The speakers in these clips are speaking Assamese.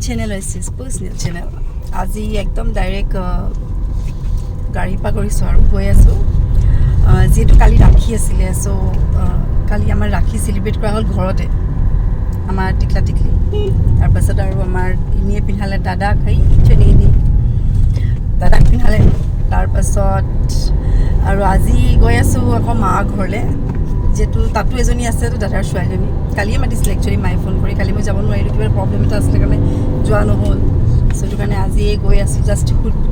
channel হৈছে personal channel আজি একদম ডাইৰেক্ট গাড়ী পা কৰিছো আৰু গৈ আছো যেটো কালি ৰাখি আছিল সো কালি আমাৰ ৰাখি সেলিব্ৰেট কৰা হল ঘৰতে আমাৰ টিকলা টিকলি তাৰ পাছত আৰু আমাৰ ইনিয়ে পিনহালে দাদা খাই চনি দাদা পিনহালে তাৰ পাছত আৰু আজি গৈ আছো আকৌ মা ঘৰলে যেটো তাতু এজনী আছে তো দাদাৰ ছোৱালীজনী কালিয়ে মাতিছিল একচুয়ালি মাই ফোন কৰি কালি মই যাব নোৱাৰিলো কিবা প্ৰবলেম এটা আছিল কাৰণে যোৱা নহল সেটো কাৰণে আজি গৈ আছো জাস্ট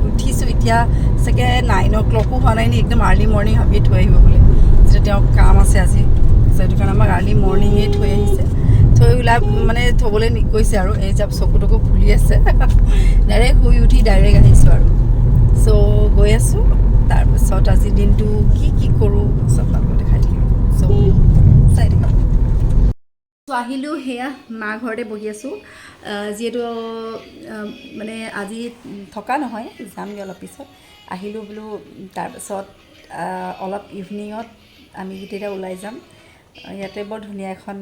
উঠিছো এতিয়া সকে 9 o'clock হোৱা নাই নি একদম আৰ্লি মৰ্নিং হাবি থৈ আহিব বলে যে তেওঁ কাম আছে আজি সেটো কাৰণে আমাৰ আৰ্লি মৰ্নিং এ থৈ আহিছে থৈ উলা মানে থবলে কৈছে আৰু এই যাব চকুটকো ফুলি আছে ডাইৰেক্ট শুই উঠি ডাইৰেক্ট আহিছো আৰু সো গৈ আছো তাৰ পাছত আজি দিনটো কি কৰো সব আপোনাক দেখাই দিম সো চাই দিম সো আহিলো হেয়া মা ঘৰতে বহি আছো যেটো মানে আজি থকা নহয় যামগে অলপ পিছত আহিলো বলো তাৰ পাছত অলপ ইভিনিঙত আমি গিটেটা ওলাই যাম ইয়াতে বৰ ধুনীয়া এখন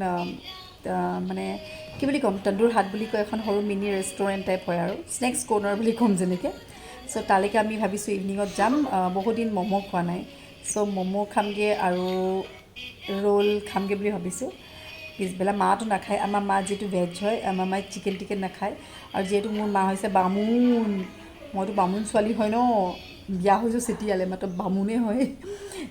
মানে কি বুলি কম তন্দুৰ হাট বুলি কয় এখন সৰু মিনি ৰেষ্টুৰেণ্ট টাইপ হয় আৰু স্নেক্স কৰ্নাৰ বুলি কম যেনেকে সো তালৈকে আমি ভাবিছো ইভিনিঙত যাম বহুত দিন মমো খোৱা নাই সো মমো খামগে আৰু ৰোল খামগে বুলি ভাবিছো পিছবেলা মাটো নাখায় আমাৰ মা যেটো ভেজ হয় আমাৰ মাই চিকেন টিকেন নাখায় আৰু যেটো মোৰ মা হৈছে বামুন মইতো বামুন ছোৱালী হয় ন বিয়া হৈছো সিটিয়ালে মাত্ৰ বামুনে হয়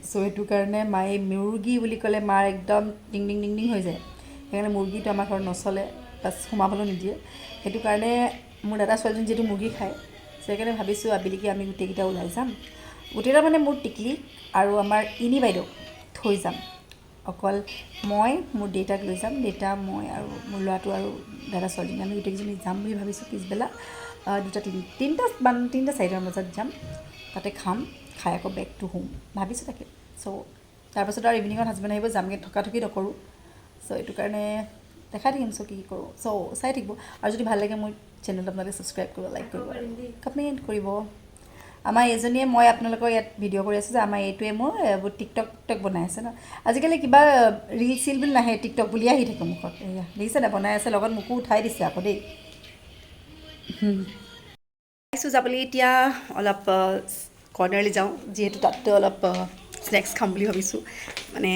সো এটো কাৰণে মাই মুৰ্গী বুলি ক'লে মাৰ একদম টিং টিং টিং টিং হৈ যায় সেইকাৰণে মুৰ্গীটো আমাৰ ঘৰত নচলে বাস সোমাবলৈ নিদিয়ে সেইটো কাৰণে মোৰ দাদা ছোৱালীজনী যেটো মুৰ্গী খায় সেইকাৰণে ভাবিছো আবিলিকি আমি গুটেকিটা ওলাই যাম গুটেটা মানে মোৰ টিকলি আৰু আমাৰ ইনি বাইদেউ থৈ যাম অকল মই মোৰ ডেটাক লৈ যাম ডেটা মই আৰু মোৰ ল'ৰাটো আৰু দাদা ছোৱালীজনী আমি গুটেকিজনী যাম বুলি ভাবিছো পিছবেলা দুটা তিনটা চাৰিটামান বজাত যাম তাতে খাম খাই আকৌ বেক টু হোম ভাবিছো তাকে সো তাৰ পাছত আৰু ইভিনিঙত হাজবেণ্ড আহিব যামগে থকা থকি নকৰো সো এটো কাৰণে দেখা দিম সো কি কৰো সো চাই থাকিব আৰু যদি ভাল লাগে মোৰ চেনেলটো আপোনালোকে সাবস্ক্ৰাইব কৰিব লাইক কৰিব কমেন্ট কৰিব আমাৰ এজনীয়ে মই আপোনালোকৰ ইয়াত ভিডিঅ' কৰি আছো যে আমাৰ এইটোৱে মোৰ টিকটক বনাই আছে ন আজিকালি কিবা ৰিল সিল বুলি নাহে টিকটক বুলি আহি থাকে মুখত এয়া দেখিছে না বনাই আছে লগত মুকু উঠাই দিছে আকৌ দেই আইছো যাবলৈ এতিয়া অলপ কৰ্নাৰলৈ যাওঁ যেহেতু তাতে অলপ স্নেক্স খাম বুলি ভাবিছো মানে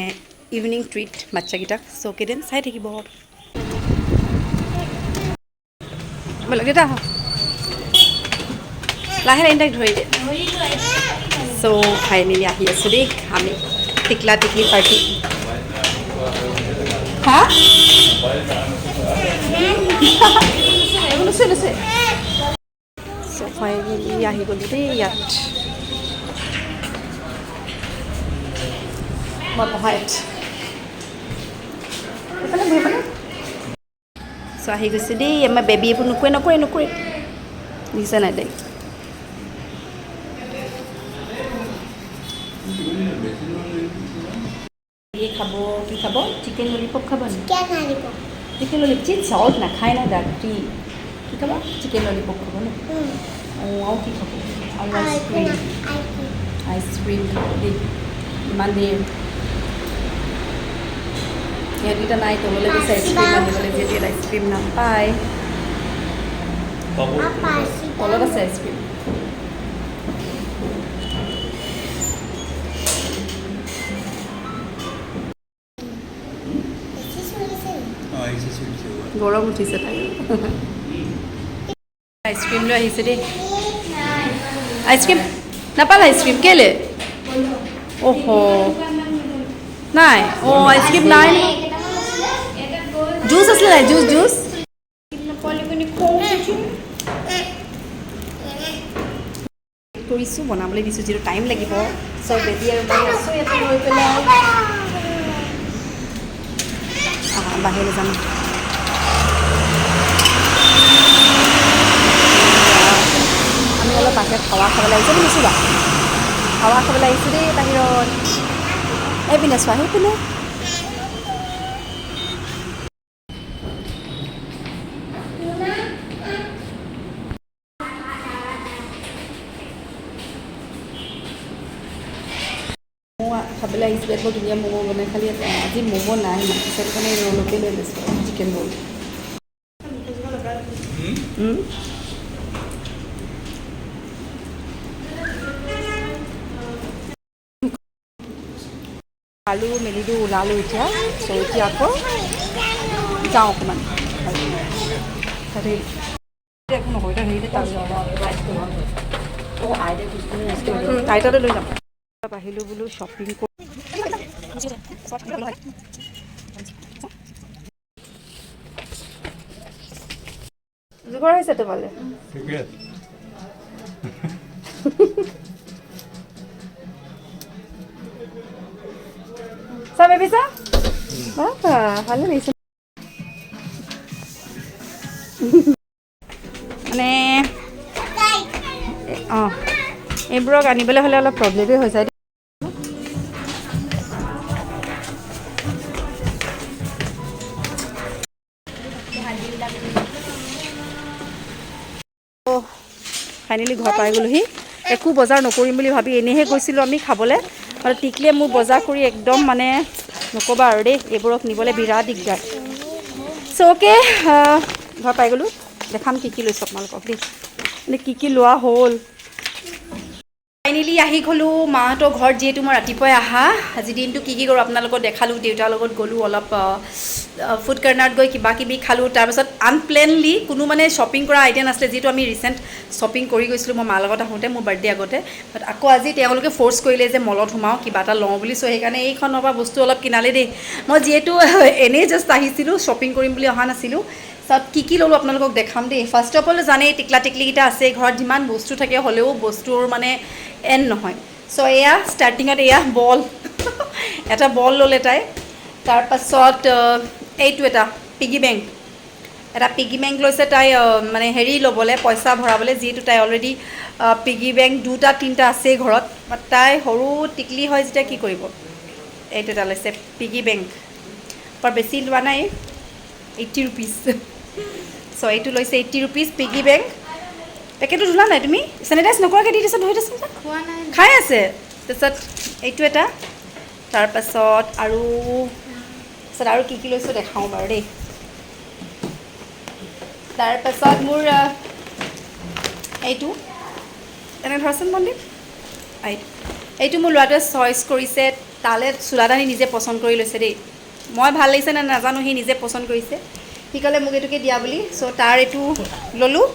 ইভিনিং ট্ৰিট বাচ্চাকেইটাক সো কেইদিন চাই থাকিব বলক দেতা লাহে লাহে ধৰি দে সো খাই মেলি আহি আছো দেই আমি টিকলা টিকলি পাৰ্টি হা সো ফাইনেলি আহি গ'লো দেই ইয়াত মই পঢ়াইত সো আহি গৈছে দেই আমাৰ বেবী এইবোৰ নকৰে দিছে নাই দেই খাব কি খাব চিকেন ললিপপ খাব চিকেন ললিপপ চাউল নাখায় না ডাক্তি কি খাব চিকেন ললিপপ খাব ন আৰু কি খাব আৰু আইচক্ৰীম খাব দেই ইমান দেৰি সিহঁতকেইটা নাই তললৈ গৈছে আইচক্ৰীম আনিবলৈ যিহেতু আইচক্ৰীম নাপায় তলত আছে আইচক্ৰীম গৰম উঠিছে তাই আইচক্ৰীম লৈ আহিছে দেই আইচক্ৰীম নাপালে আইচক্ৰীম কেলে অহ নাই আইচক্ৰীম নাই জুচ আছিলে নাই জুচ কৰিছোঁ বনাবলৈ দিছোঁ যিটো টাইম লাগিব চব বেবী আৰু মই আছোঁ ইয়াতে লৈ পেলাই বাহিৰলৈ যাম আমি অলপ বাহিৰত হাৱা খাবলৈ আহিছোঁ শুনিছোঁ বা হাৱা খাবলৈ আহিছোঁ দেই বাহিৰত এইপিনে চোৱা সেইপিনে খাবলৈ আহিছিলে বৰ ধুনীয়া ম'ম' বনাই খালি আজি ম'ম' নাই মানে পিছত কাৰণে ৰ'লকে লৈ লৈছোঁ চিকেন ৰ'ল আলু মেলিটো ওলালোঁ এতিয়া চ' এতিয়া আকৌ যাওঁ অকণমান একো নহয় আইতালৈ লৈ যাম আহিলোঁ বোলো শ্বপিং জোগাৰ হৈছে তোমালে চা বেবি চা ভালে লাগিছে মানে অঁ এইবোৰক আনিবলৈ হ'লে অলপ প্ৰব্লেমেই হৈ যায় ফাইনেলি ঘৰ পাই গ'লোহি একো বজাৰ নকৰিম বুলি ভাবি এনেহে গৈছিলোঁ আমি খাবলৈ মানে টিকলিয়ে মোৰ বজাৰ কৰি একদম মানে নক'বা আৰু দেই এইবোৰক নিবলৈ বিৰাট দিগদাৰ চ' অ'কে ঘৰ পাই গ'লোঁ দেখাম কি লৈছোঁ আপোনালোকক দেই মানে কি লোৱা হ'ল ফাইনেলি আহি গ'লোঁ মাহঁতৰ ঘৰত যিহেতু মই ৰাতিপুৱাই আহা আজি দিনটো কি কৰোঁ আপোনালোকক দেখালোঁ দেউতাৰ লগত গ'লোঁ অলপ ফুড কৰ্ণাৰত গৈ কিবা কিবি খালোঁ তাৰপাছত আনপ্লেনলি কোনো মানে শ্বপিং কৰা আইডিয়া নাছিলে যিহেতু আমি ৰিচেণ্ট শ্বপিং কৰি গৈছিলোঁ মই মাৰ লগত আহোঁতে মোৰ বাৰ্থডে আগতে বাট আকৌ আজি তেওঁলোকে ফ'ৰ্চ কৰিলে যে মলত সোমাওঁ কিবা এটা লওঁ বুলি চ' সেইকাৰণে এইখনৰ পৰা বস্তু অলপ কিনালে দেই মই যিহেতু এনেই জাষ্ট আহিছিলোঁ শ্বপিং কৰিম বুলি অহা নাছিলোঁ তাত কি ল'লোঁ আপোনালোকক দেখাম দেই ফাৰ্ষ্ট অফ অল জানেই টিকলা টিকলিকেইটা আছে ঘৰত যিমান বস্তু থাকে হ'লেও বস্তুৰ মানে এণ্ড নহয় চ' এয়া ষ্টাৰ্টিঙত এয়া বল এটা বল ল'লে তাই তাৰপাছত এইটো এটা পিগি বেংক এটা পিগি বেংক লৈছে তাই মানে হেৰি ল'বলৈ পইচা ভৰাবলৈ যিহেতু তাই অলৰেডি পিগি বেংক দুটা তিনিটা আছেই ঘৰত বাট তাই সৰু টিকলি হয় যেতিয়া কি কৰিব এইটো এটা লৈছে পিগি বেংক বৰ বেছি লোৱা নাই 80 ৰুপিজ চ' এইটো লৈছে 80 ৰুপিজ পিগি বেংক পেকেটটো ধোলা নাই তুমি চেনিটাইজ নকৰাকৈ দি দিছা ধৰি দিছা খাই আছে তাৰপিছত এইটো এটা তাৰপাছত আৰু কি লৈছোঁ দেখাওঁ বাৰু দেই তাৰপাছত মোৰ এইটো এনে ধৰাচোন মন্দিৰ এইটো মোৰ ল'ৰাটোৱে চইচ কৰিছে তালে চোলাদানি নিজে পচন্দ কৰি লৈছে দেই মই ভাল লাগিছে নে নাজানো সি নিজে পচন্দ কৰিছে সি ক'লে মোক এইটোকে দিয়া বুলি চ' তাৰ এইটো ল'লোঁ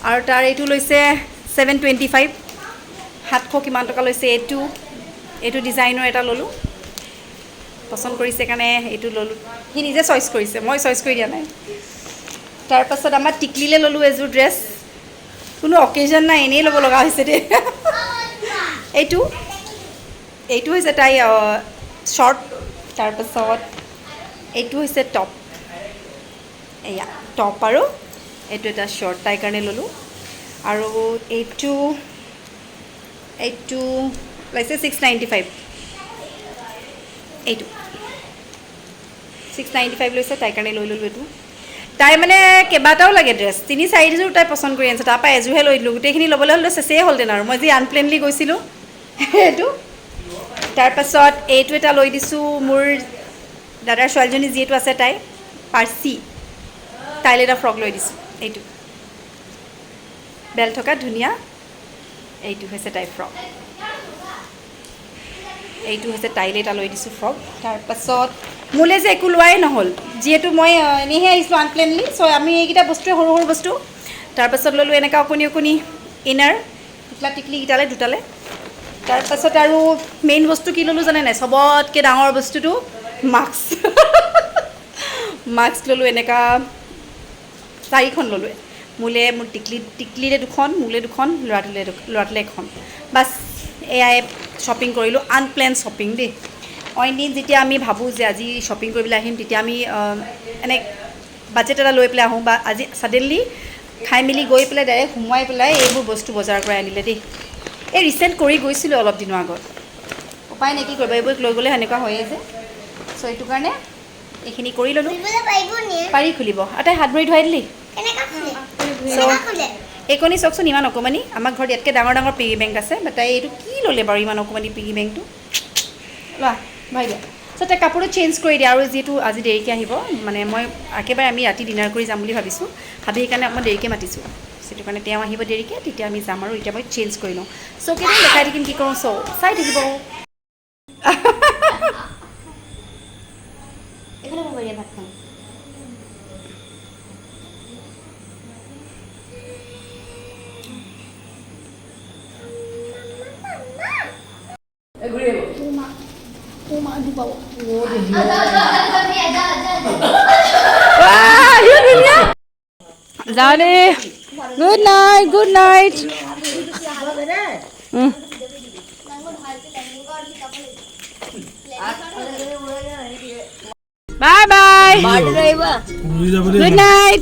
আৰু তাৰ এইটো লৈছে 725 700 কিমান টকা লৈছে এইটো ডিজাইনৰ এটা ল'লোঁ পচন্দ কৰিছে কাৰণে এইটো ল'লোঁ সি নিজে চইচ কৰিছে মই চইচ কৰি দিয়া নাই তাৰপাছত আমাৰ টিকলিলে ল'লোঁ এযোৰ ড্ৰেছ কোনো অকেজন নাই এনেই ল'ব লগা হৈছে দেই এইটো হৈছে তাই শ্বৰ্ট তাৰপাছত এইটো হৈছে টপ এয়া টপ আৰু এইটো এটা শ্বৰ্ট তাইৰ কাৰণে ল'লোঁ আৰু এইটো লৈছে 695 এইটো 695 লৈছে তাইৰ কাৰণে লৈ ল'লোঁ এইটো তাই মানে কেইবাটাও লাগে ড্ৰেছ 3-4যোৰ তাই পচন্দ কৰি আনিছে তাৰপৰা এযোৰহে লৈ দিলোঁ গোটেইখিনি ল'বলৈ হ'লে চেচেই হ'লহেঁতেন আৰু মই যি আনপ্লেনলি গৈছিলোঁ এইটো তাৰপাছত এইটো এটা লৈ দিছোঁ মোৰ দাদাৰ ছোৱালীজনী যিহেতু আছে তাই পাৰ্চি তাইলৈ এটা ফ্ৰক লৈ দিছোঁ এইটো বেল থকা ধুনীয়া এইটো হৈছে তাইৰ ফ্ৰক এইটো হৈছে তাইলৈ এটা লৈ দিছোঁ ফ্ৰক তাৰপাছত মোলৈ যে একো লোৱাই নহ'ল যিহেতু মই এনেইহে আহিছোঁ আনপ্লেনলি চ' আমি এইকেইটা বস্তুৱে সৰু সৰু বস্তু তাৰপাছত ল'লোঁ এনেকুৱা অকণি ইনাৰ টিকলা টিকলিকেইটালৈ দুটালৈ তাৰপাছত আৰু মেইন বস্তু কি ল'লোঁ জানে নাই চবতকৈ ডাঙৰ বস্তুটো মাস্ক ল'লোঁ এনেকুৱা 4খন ল'লোঁ মোৰ টিকলিলে 2খন মোলৈ 2খন ল'ৰাটোলৈ এখন বাছ এয়াই শ্বপিং কৰিলোঁ আনপ্লেন শ্বপিং দেই অইন দিন যেতিয়া আমি ভাবোঁ যে আজি শ্বপিং কৰিবলৈ আহিম তেতিয়া আমি এনে বাজেট এটা লৈ পেলাই আহোঁ বা আজি ছাডেনলি খাই মেলি গৈ পেলাই ডাইৰেক্ট সোমোৱাই পেলাই এইবোৰ বস্তু বজাৰ কৰি আনিলে দেই এই ৰিচেণ্ট কৰি গৈছিলোঁ অলপ দিনৰ আগত উপায় নাই কি কৰিব এইবোৰ লৈ গ'লে সেনেকুৱা হয়েই যে চ' এইটো কাৰণে এইখিনি কৰি ল'লোঁ পাৰি খুলিব আৰু তাই হাত ভৰি ধুৱাই দিলি এইকণি চাওকচোন ইমান অকণমানি আমাৰ ঘৰত ইয়াতকৈ ডাঙৰ ডাঙৰ পিগি বেংক আছে বাট তাই এইটো কি ল'লে বাৰু ইমান অকণমানি পিগি বেংকটো লোৱা ভাই দিয়া চ' চ' তাই কাপোৰটো চেঞ্জ কৰি দিয়ে আৰু যিহেতু আজি দেৰিকৈ আহিব মানে মই একেবাৰে আমি ৰাতি ডিনাৰ কৰি যাম বুলি ভাবিছোঁ সেইকাৰণে মই দেৰিকৈ মাতিছোঁ সেইটো কাৰণে তেওঁ আহিব দেৰিকৈ তেতিয়া আমি যাম আৰু এতিয়া মই চেঞ্জ কৰি লওঁ চ' কেতিয়া দেখাই থাকিম কি কৰোঁ চ' চাই থাকিব এখানে মোবাইলে ভাত খাওঁ যাওঁ দে good night good night bye bye good night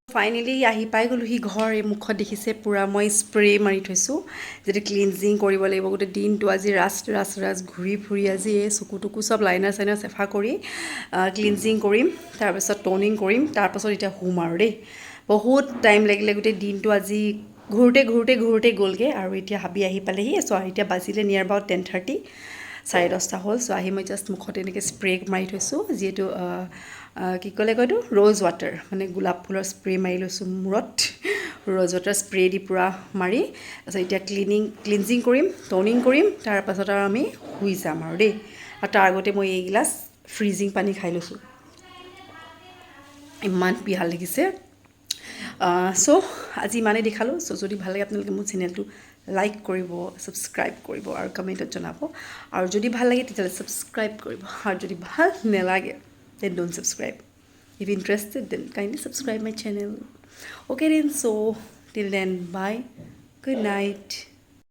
finally আহি পাই গ'লোহি ঘৰ এই মুখত দেখিছে পূৰা মই স্প্ৰে মাৰি থৈছোঁ যেতিয়া ক্লিনজিং কৰিব লাগিব গোটেই দিনটো আজি ৰাছ ঘূৰি ফুৰি আজি এই চকু টকু চব লাইনাৰ চাইনাৰ চাফা কৰি ক্লিনজিং কৰিম তাৰপিছত টনিং কৰিম তাৰপাছত এতিয়া শুম আৰু দেই বহুত টাইম লাগিলে গোটেই দিনটো আজি ঘূৰোঁতে গ'লগৈ আৰু এতিয়া হাবি আহি পালেহি চ' এতিয়া বাজিলে নিয়াৰ এবাউট 10:30 10:30 হ'ল চ' আহি মই জাষ্ট মুখত এনেকৈ স্প্ৰে মাৰি থৈছোঁ যিহেতু কি ক'লে কয়তো ৰ'জ ৱাটাৰ মানে গোলাপ ফুলৰ স্প্ৰে মাৰি লৈছোঁ মূৰত ৰ'জ ৱাটাৰ স্প্ৰে দি পূৰা মাৰি তাৰপিছত এতিয়া ক্লিনজিং কৰিম টনিং কৰিম তাৰপাছত আৰু আমি শুই যাম আৰু দেই আৰু তাৰ আগতে মই এইগিলাচ ফ্ৰিজিং পানী খাই লৈছোঁ ইমান পিয়াহ লাগিছে চ' আজি ইমানেই দেখালোঁ চ' যদি ভাল লাগে আপোনালোকে মোৰ চেনেলটো লাইক কৰিব ছাবস্ক্ৰাইব কৰিব আৰু কমেণ্টত জনাব আৰু যদি ভাল লাগে তেতিয়াহ'লে ছাবস্ক্ৰাইব কৰিব আৰু যদি ভাল নালাগে then don't subscribe. If interested, then kindly subscribe my channel. Okay then, so till then, bye. Good night.